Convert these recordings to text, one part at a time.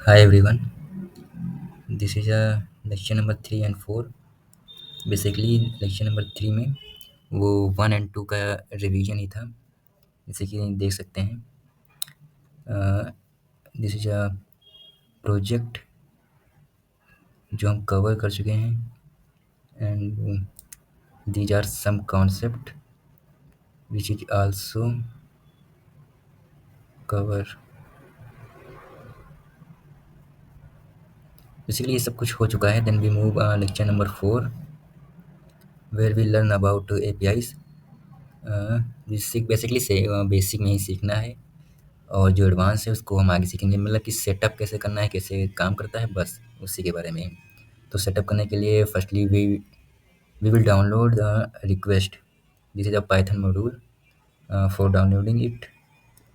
Hi everyone, this is a lecture number 3 and 4। Basically lecture number 3 में वो 1 and 2 का revision ही था, जैसे कि देख सकते हैं। दिस इज अ प्रोजेक्ट जो हम कवर कर चुके हैं and these are some concept which is also cover. Basically ये सब कुछ हो चुका है। Then we move lecture number 4 where we learn about APIs। Basically से बेसिक में ही सीखना है और जो एडवांस है उसको हम आगे सीखेंगे, मतलब कि सेटअप कैसे करना है, कैसे काम करता है, बस उसी के बारे में। तो सेटअप करने के लिए firstly we will download the request. This is a Python module. For downloading it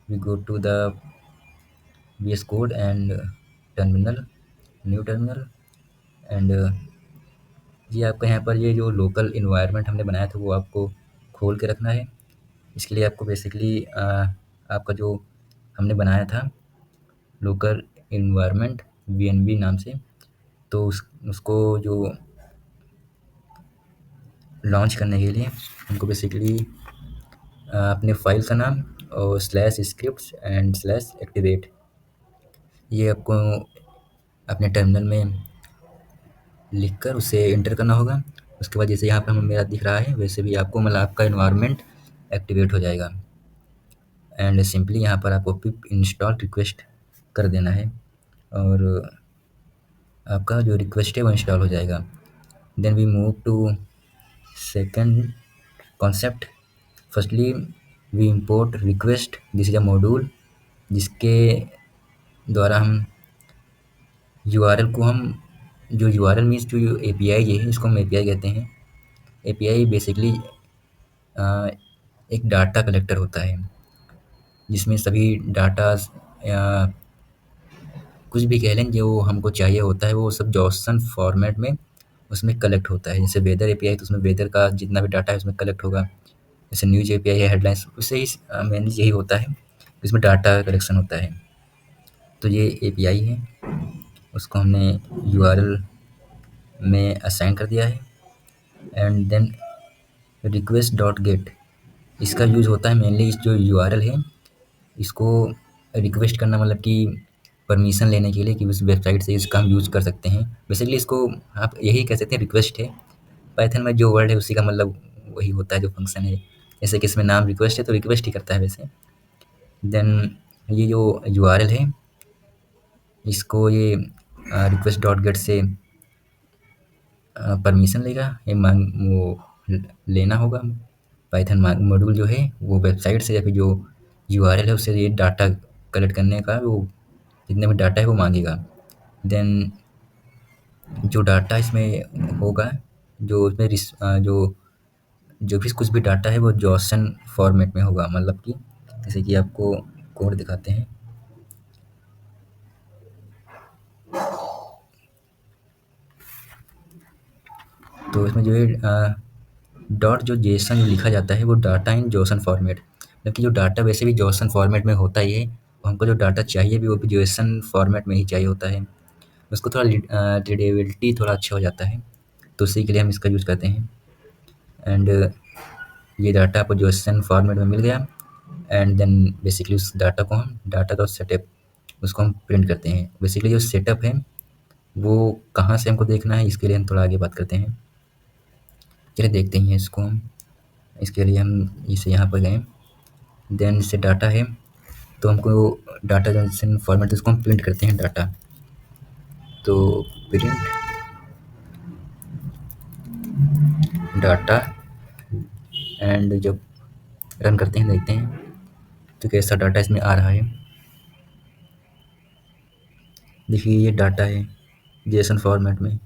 we go to the VS Code and terminal, new terminal and ये आपका यहाँ पर ये जो लोकल इन्वायरमेंट हमने बनाया था वो आपको खोल के रखना है। इसके लिए आपको बेसिकली आपका जो हमने बनाया था लोकल इन्वायरमेंट VNV नाम से, तो उसको जो लॉन्च करने के लिए हमको बेसिकली अपने फाइल का नाम और slash scripts and slash activate ये आपको अपने टर्मिनल में लिखकर उसे इंटर करना होगा। उसके बाद जैसे यहाँ पर मेरा दिख रहा है वैसे भी आपको मतलब आपका इन्वायरमेंट एक्टिवेट हो जाएगा एंड सिंपली यहाँ पर आपको पिप इंस्टॉल रिक्वेस्ट कर देना है और आपका जो रिक्वेस्ट है वो इंस्टॉल हो जाएगा। Then we move to second concept। firstly we import request। this is a module जिसके द्वारा हम URL को हम जो URL मीन्स जो API ये है इसको हम API कहते हैं। API बेसिकली एक डाटा कलेक्टर होता है जिसमें सभी डाटास या कुछ भी कह लें जो हमको चाहिए होता है वो सब जॉसन फॉर्मेट में उसमें कलेक्ट होता है। जैसे वेदर API तो उसमें वेदर का जितना भी डाटा है उसमें कलेक्ट होगा। जैसे न्यूज़ API है, हेडलाइंस, उससे ही मेनली यही होता है, इसमें डाटा कलेक्शन होता है। तो ये API है, उसको हमने URL में असाइन कर दिया है and then request dot get इसका यूज़ होता है मेनली इस जो URL है इसको रिक्वेस्ट करना, मतलब कि परमिशन लेने के लिए कि उस वेबसाइट से इसका हम यूज़ कर सकते हैं। बेसिकली इसको आप यही कह सकते हैं, रिक्वेस्ट है। पाइथन में जो वर्ड है उसी का मतलब वही होता है जो फंक्शन है। जैसे कि इसमें नाम रिक्वेस्ट है तो रिक्वेस्ट ही करता है वैसे। देन ये जो URL है इसको ये रिक्वेस्ट डॉट गेट से परमिशन लेगा, ये मांग वो लेना होगा। पाइथन मॉड्यूल जो है वो वेबसाइट से या फिर जो URL है उससे ये डाटा कलेक्ट करने का वो जितने भी डाटा है वो मांगेगा। देन जो डाटा इसमें होगा जो उसमें जो भी कुछ भी डाटा है वो जॉसन फॉर्मेट में होगा, मतलब कि जैसे कि आपको कोड दिखाते हैं। तो इसमें जो है डॉट जो जेसन लिखा जाता है वो डाटा इन जोसन फॉर्मेट, मतलब कि जो डाटा वैसे भी जोसन फॉर्मेट में होता ही है, हमको जो डाटा चाहिए भी वो भी जोसन फॉर्मेट में ही चाहिए होता है। उसको थोड़ा रीडेबिलिटी थोड़ा अच्छा हो जाता है, तो उसी के लिए हम इसका यूज़ करते हैं। एंड ये डाटा आपको जोसन फॉर्मेट में मिल गया एंड देन बेसिकली उस डाटा को हम डाटा डॉट सेटअप उसको हम प्रिंट करते हैं। बेसिकली जो सेटअप है वो कहाँ से हमको देखना है इसके लिए हम थोड़ा आगे बात करते हैं। चलिए देखते हैं इसको हम। इसके लिए हम इसे यहाँ पर गए, देन इससे डाटा है तो हमको डाटा जनरेशन फॉर्मेट इसको हम प्रिंट करते हैं डाटा। तो प्रिंट डाटा एंड जब रन करते हैं देखते हैं तो कैसा डाटा इसमें आ रहा है। देखिए ये डाटा है जेसन फॉर्मेट में,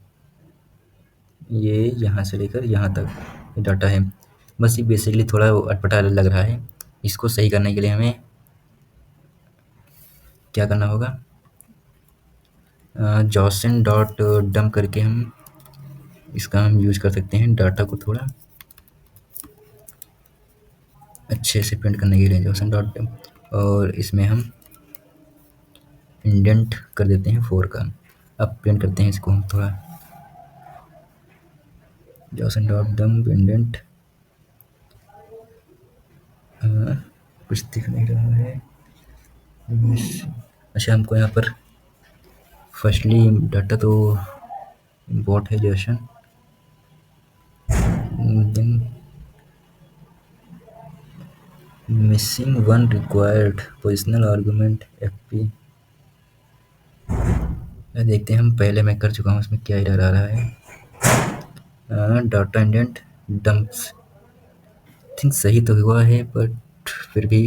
ये यहाँ से लेकर यहाँ तक ये डाटा है। बस ये बेसिकली थोड़ा अटपटा लग रहा है, इसको सही करने के लिए हमें क्या करना होगा, जॉसन डॉट डम करके हम इसका हम यूज़ कर सकते हैं डाटा को थोड़ा अच्छे से प्रिंट करने के लिए। जॉसन डॉट डम और इसमें हम इंडेंट कर देते हैं 4 का। अब प्रिंट करते हैं इसको हम थोड़ा, जॉसन डॉट डम्प इंडेंट, कुछ दिख नहीं रहा है। अच्छा, हमको यहाँ पर फर्स्टली डाटा तो इम्पोर्ट है JSON, then missing one required positional argument FP. देखते हैं, हम पहले मैं कर चुका हूँ, इसमें क्या एरर आ रहा है। डाटा इंडेंट डंप्स, थिंक सही तो हुआ है बट फिर भी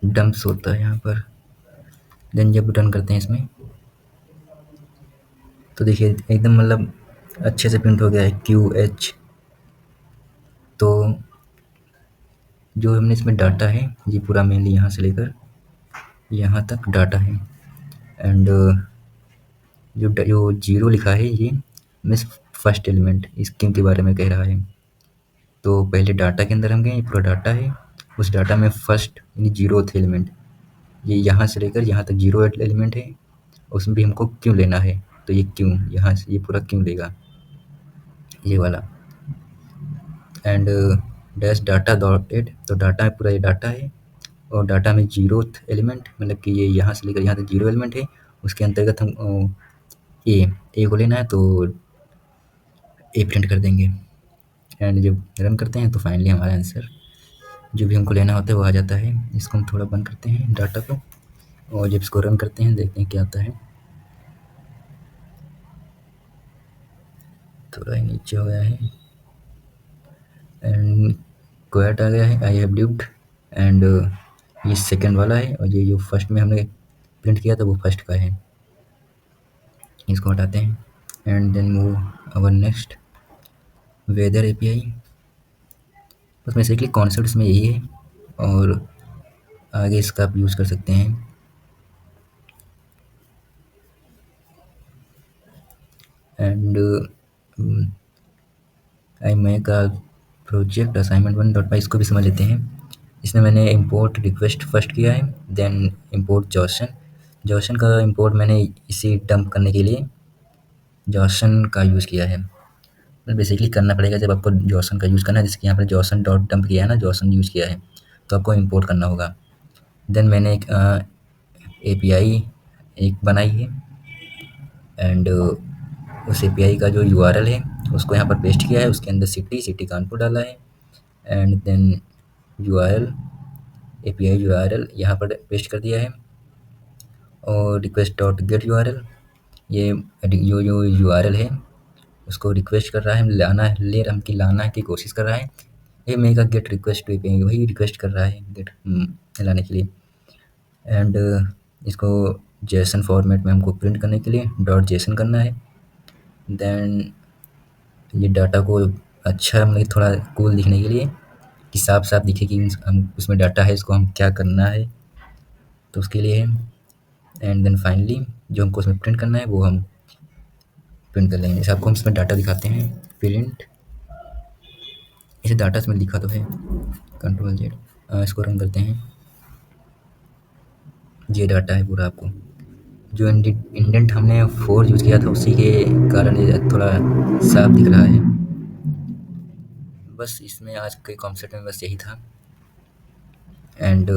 डंप्स होता है यहाँ पर। देन जब रिटर्न करते हैं इसमें तो देखिए एकदम मतलब अच्छे से प्रिंट हो गया है क्यू एच। तो जो हमने इसमें डाटा है ये पूरा मेनली यहाँ से लेकर यहाँ तक डाटा है। एंड जो जीरो लिखा है ये मिस फर्स्ट एलिमेंट स्कीम के बारे में कह रहा है। तो पहले डाटा के अंदर हम गए, ये पूरा डाटा है, उस डाटा में फर्स्ट यानी जीरोथ एलिमेंट ये यहाँ से लेकर यहाँ तक जीरो एलिमेंट है, उसमें भी हमको क्यों लेना है। तो ये क्यों यहाँ से ये पूरा क्यों लेगा ये वाला। And dash data dot add, तो डाटा में पूरा ये डाटा है और डाटा में जीरोथ एलिमेंट मतलब कि ये यहाँ से लेकर यहाँ तक जीरो एलिमेंट है, उसके अंतर्गत हम ए को लेना है तो ए प्रिंट कर देंगे। एंड जब रन करते हैं तो फाइनली हमारा आंसर जो भी हमको लेना होता है वो आ जाता है। इसको हम थोड़ा बंद करते हैं डाटा को और जब इसको रन करते हैं देखते हैं क्या आता है। थोड़ा ही नीचे हो गया है एंड क्वेट आ गया है, आई हैव लिव्ड। एंड ये सेकंड वाला है और ये जो फर्स्ट में हमने प्रिंट किया था वो फर्स्ट का है। इसको हटाते हैं and then move our next weather API. बस बेसिकली कॉन्सेप्ट इसमें यही है और आगे इसका आप यूज़ कर सकते हैं। And I make a project assignment 1.py, इसको भी समझ लेते हैं। इसमें मैंने इंपोर्ट रिक्वेस्ट फर्स्ट किया है, देन इंपोर्ट जॉसन। जॉसन का इंपोर्ट मैंने इसी डंप करने के लिए जॉसन का यूज़ किया है। बेसिकली करना पड़ेगा जब आपको जॉसन का यूज़ करना है, जैसे यहाँ पर जॉसन डॉट डंप किया है ना, जॉसन यूज़ किया है तो आपको इंपोर्ट करना होगा। देन मैंने एक एपीआई एक बनाई है एंड उस एपीआई का जो यूआरएल है उसको यहाँ पर पेस्ट किया है, उसके अंदर सिटी कानपुर डाला है and then URL API URL यहाँ पर पेस्ट कर दिया है और रिक्वेस्ट डॉट गेट यूआरएल, ये जो यूआरएल है उसको रिक्वेस्ट कर रहा है, लाना की कोशिश कर रहा है। ये मेगा गेट रिक्वेस्ट एपीआई वही रिक्वेस्ट कर रहा है गेट लाने के लिए। एंड इसको जेसन फॉर्मेट में हमको प्रिंट करने के लिए डॉट जेसन करना है। देन ये डाटा को अच्छा मतलब थोड़ा कूल दिखने के लिए कि साफ साफ दिखे कि हम उसमें डाटा है, इसको हम क्या करना है तो उसके लिए है। एंड देन फाइनली जो हमको उसमें प्रिंट करना है वो हम प्रिंट कर लेंगे। जैसे आपको हम इसमें डाटा दिखाते हैं, प्रिंट इसे डाटा इसमें लिखा तो है, कंट्रोल जेड, इसको रन करते हैं। ये डाटा है पूरा, आपको जो इंडेंट हमने 4 यूज़ किया था उसी के कारण ये थोड़ा साफ दिख रहा है। बस इसमें आज के कॉन्सेप्ट में बस यही था। एंड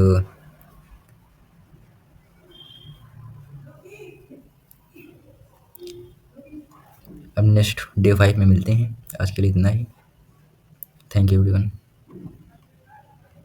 अब नेक्स्ट डे 5 में मिलते हैं। आज के लिए इतना ही। Thank you everyone.